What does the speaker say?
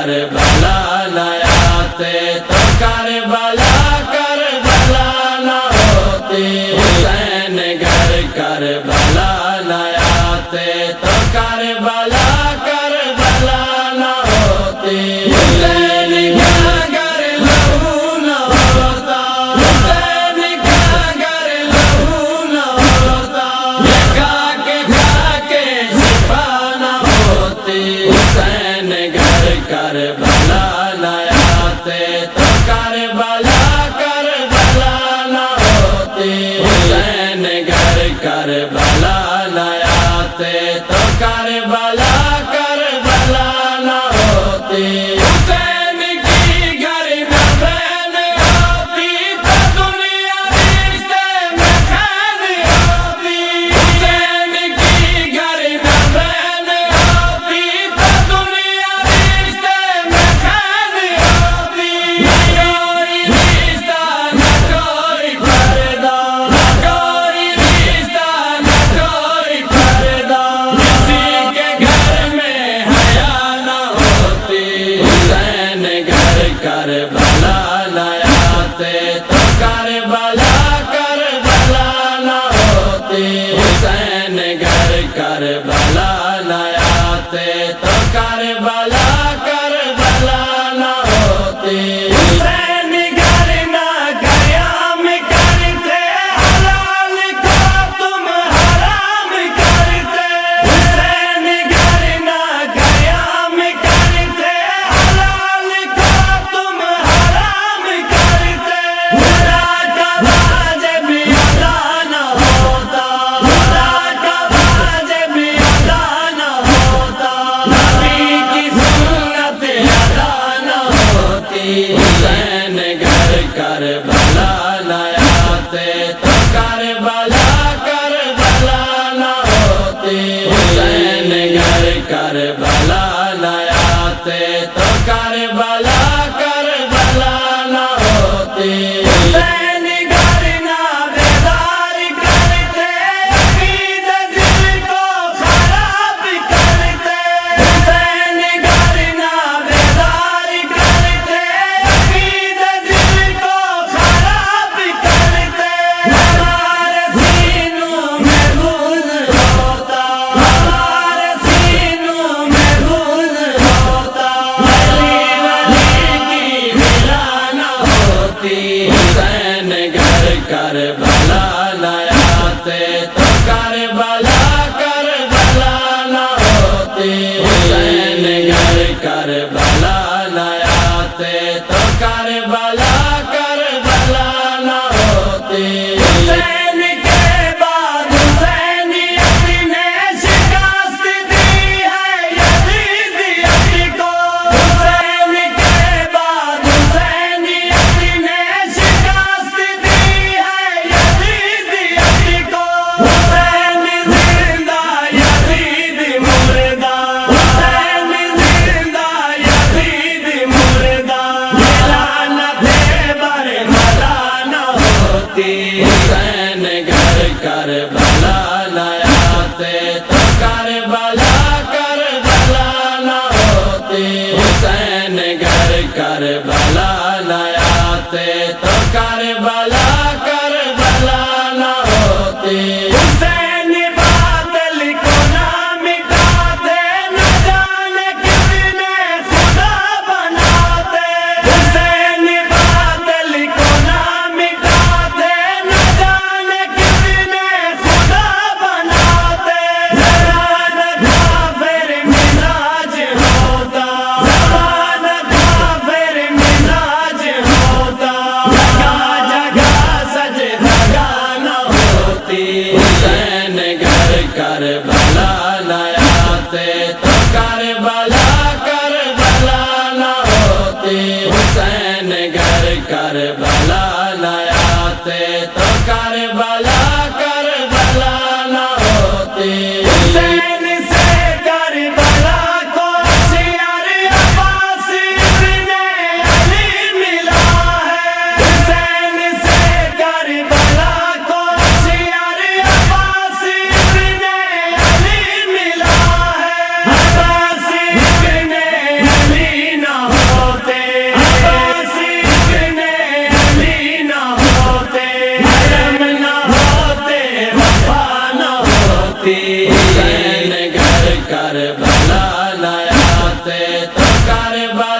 کربلا نہ آتے تو کربلا کربلا نہ ہوتی حسین گر کربلا نہ آتے تو کربلا کربلا نہ ہوتی حسین کا گر لہو نہ ہوتا حسین کا گر لہو نہ ہوتا کھا کے شفا نہ ہوتی حسین گر کربلا نہ آتے تو کربلا کربلا نہ ہوتی حسین گر کربلا نہ آتے تو کربلا کربلا نہ ہوتی حسین کی گر نہ بہن ہوتی تو دنیا رشتے میں خیر ہوتی حسین کی گر نہ بہن ہوتی تو دنیا رشتے میں خیر ہوتی نہ کوئی رشتہ نہ کوئی پردہ نہ کوئی رشتہ نہ کوئی پردہ کسی کے گھر میں حیا نہ ہوتی حسین گر کربلا نہ آتے تو کربلا کربلا نہ ہوتی حسین گر کربلا نہ آتے تو کربلا کربلا نہ ہوتی حسین گر نہ قیام کرتے حلال کو تم حرام کرتے حسین گر نہ قیام کرتے حلال کو تم حرام کرتے خدا کا واجب ادا نہ ہوتا خدا کا واجب ادا نہ ہوتا نبی کی سنت ادا نہ ہوتی حسین گر کربلا نہ آتے تو کربلا کربلا نہ ہوتی حسین گر کربلا نہ آتے تو کربلا کربلا نہ ہوتی حسین گر نہ بیدار کرتے عقیدت دل کو خراب کرتے حسین گر نہ بیدار کرتے عقیدت دل کو خراب کرتے ہمارے سینوں میں بغض ہوتا ہمارے سینوں میں بغض ہوتا ولی کی ملا نہ ہوتی حسین گر کربلا نہ آتے تو کربلا کربلا نہ ہوتی حسین گر کربلا نہ آتے تو کربلا کربلا نہ ہوتی حسین کے بعد حسینیت نے شکست دی ہے یزیدیت کو حسین کے بعد حسینیت نے شکست دی ہے یزیدیت کو حسین زندہ یزید مردہ حسین زندہ یزید مردہ لعنت برملا نہ ہوتی حسین گر کربلا نہ آتے تو کربلا کربلا نہ ہوتی حسین گر کربلا نہ آتے تو کربلا کربلا نہ ہوتی حسین باطل کو نہ مٹاتے نہ جانے کتنے خدا بناتے حسین باطل کو نہ مٹاتے نہ جانے کتنے خدا بناتے زبان کافر مزاج ہوتا زبان کافر مزاج ہوتا جگہ جگہ سجدہ نہ ہوتی حسین گر کربلا نہ آتے تو کربلا کربلا نہ ہوتی حسین گر کربلا نہ آتے تو کربلا کربلا نہ ہوتی حسین سے کربلا کو شیار عباس ابن علی ملا ہے حسین سے کربلا کو شیار عباس ابن علی ملا ہے عباس ابن علی نہ کربلا